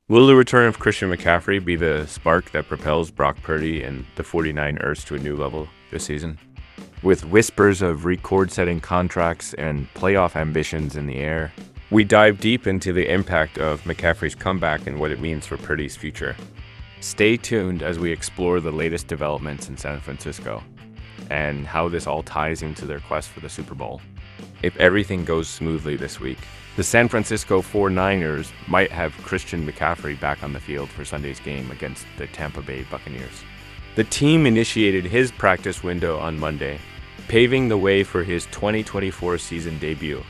Will the return of Christian McCaffrey be the spark that propels Brock Purdy and the 49ers to a new level this season? With whispers of record-setting contracts and playoff ambitions in the air, we dive deep into the impact of McCaffrey's comeback and what it means for Purdy's future. Stay tuned as we explore the latest developments in San Francisco and how this all ties into their quest for the Super Bowl. If everything goes smoothly this week, the San Francisco 49ers might have Christian McCaffrey back on the field for Sunday's game against the Tampa Bay Buccaneers. The team initiated his practice window on Monday, paving the way for his 2024 season debut.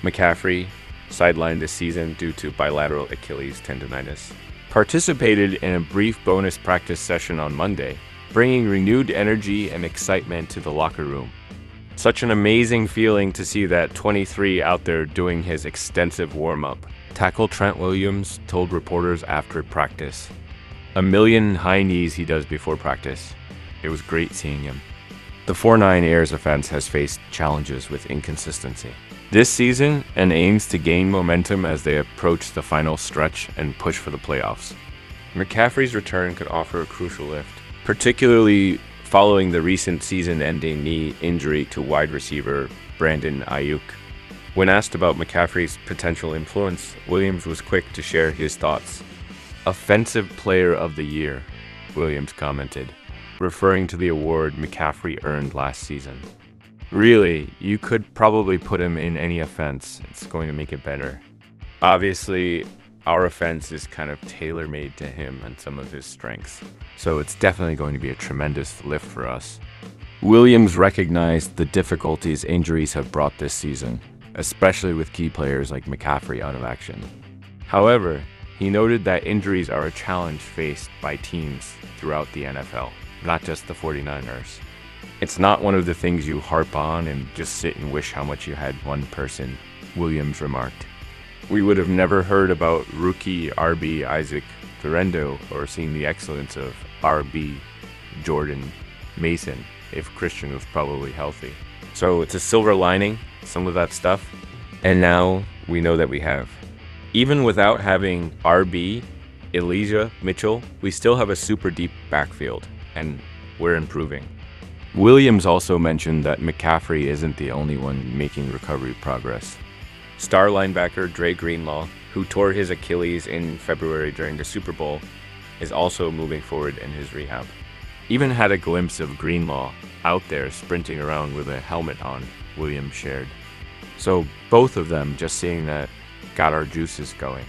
McCaffrey, sidelined this season due to bilateral Achilles tendonitis, participated in a brief bonus practice session on Monday, bringing renewed energy and excitement to the locker room. Such an amazing feeling to see that 23 out there doing his extensive warm-up. Tackle Trent Williams told reporters after practice, "A million high knees he does before practice. It was great seeing him." The 49ers offense has faced challenges with inconsistency this season and aims to gain momentum as they approach the final stretch and push for the playoffs. McCaffrey's return could offer a crucial lift, particularly following the recent season-ending knee injury to wide receiver Brandon Aiyuk. When asked about McCaffrey's potential influence, Williams was quick to share his thoughts. "Offensive Player of the Year," Williams commented, referring to the award McCaffrey earned last season. "Really, you could probably put him in any offense. It's going to make it better. Obviously, our offense is kind of tailor-made to him and some of his strengths, so it's definitely going to be a tremendous lift for us." Williams recognized the difficulties injuries have brought this season, especially with key players like McCaffrey out of action. However, he noted that injuries are a challenge faced by teams throughout the NFL, not just the 49ers. "It's not one of the things you harp on and just sit and wish how much you had one person," Williams remarked. "We would have never heard about rookie RB Isaac Ferrendo or seen the excellence of RB Jordan Mason if Christian was probably healthy. So it's a silver lining, some of that stuff, and now we know that we have. Even without having RB, Elijah Mitchell, we still have a super deep backfield, and we're improving." Williams also mentioned that McCaffrey isn't the only one making recovery progress. Star linebacker Dre Greenlaw, who tore his Achilles in February during the Super Bowl, is also moving forward in his rehab. Even had a glimpse of Greenlaw out there sprinting around with a helmet on, Williams shared. So both of them, just seeing that, got our juices going.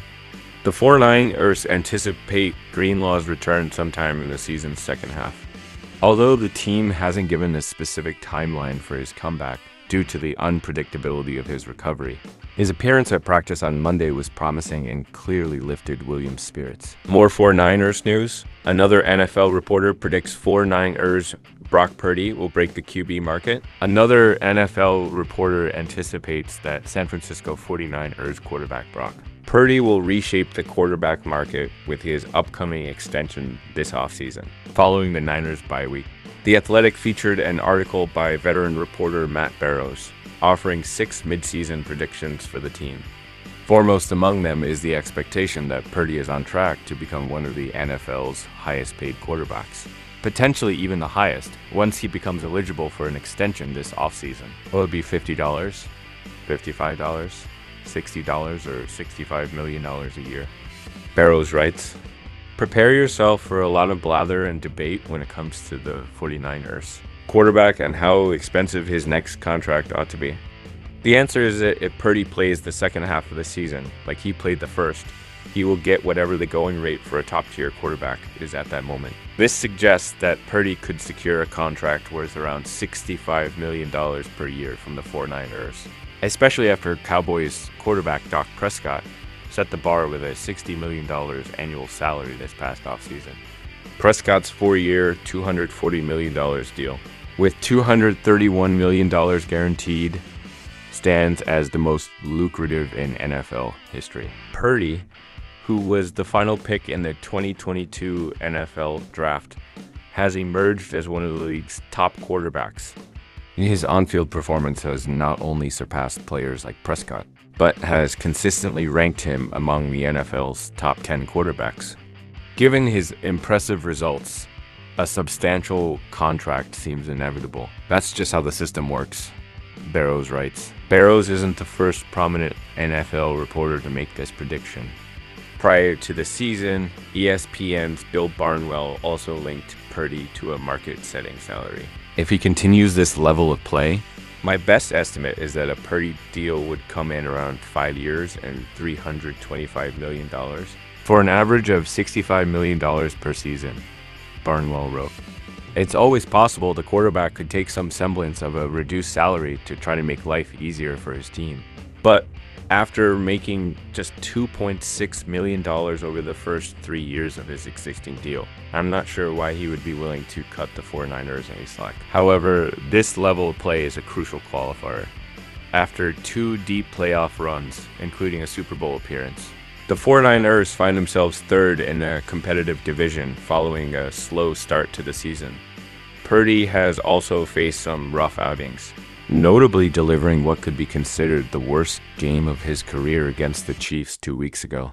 The 49ers anticipate Greenlaw's return sometime in the season's second half. Although the team hasn't given a specific timeline for his comeback due to the unpredictability of his recovery, his appearance at practice on Monday was promising and clearly lifted Williams' spirits. More 49ers news. Another NFL reporter predicts 49ers Brock Purdy will break the QB market. Another NFL reporter anticipates that San Francisco 49ers quarterback Brock Purdy will reshape the quarterback market with his upcoming extension this offseason, following the Niners bye week. The Athletic featured an article by veteran reporter Matt Barrows, offering 6 midseason predictions for the team. Foremost among them is the expectation that Purdy is on track to become one of the NFL's highest-paid quarterbacks, potentially even the highest, once he becomes eligible for an extension this offseason. Will it be $50, $55, $60, or $65 million a year? Barrows writes, "Prepare yourself for a lot of blather and debate when it comes to the 49ers quarterback and how expensive his next contract ought to be. The answer is that if Purdy plays the second half of the season like he played the first, he will get whatever the going rate for a top-tier quarterback is at that moment. This suggests that Purdy could secure a contract worth around $65 million per year from the 49ers, especially after Cowboys quarterback Dak Prescott set the bar with a $60 million annual salary this past offseason. Prescott's 4-year, $240 million deal, with $231 million guaranteed, stands as the most lucrative in NFL history. Purdy, who was the final pick in the 2022 NFL Draft, has emerged as one of the league's top quarterbacks. His on-field performance has not only surpassed players like Prescott, but has consistently ranked him among the NFL's top 10 quarterbacks. Given his impressive results, a substantial contract seems inevitable. That's just how the system works, Barrows writes. Barrows isn't the first prominent NFL reporter to make this prediction. Prior to the season, ESPN's Bill Barnwell also linked Purdy to a market-setting salary. If he continues this level of play, my best estimate is that a Purdy deal would come in around 5 years and $325 million for an average of $65 million per season, Barnwell wrote. It's always possible the quarterback could take some semblance of a reduced salary to try to make life easier for his team. But after making just $2.6 million over the first 3 years of his existing deal, I'm not sure why he would be willing to cut the 49ers any slack. However, this level of play is a crucial qualifier. After 2 deep playoff runs, including a Super Bowl appearance, the 49ers find themselves third in a competitive division following a slow start to the season. Purdy has also faced some rough outings, notably delivering what could be considered the worst game of his career against the Chiefs 2 weeks ago.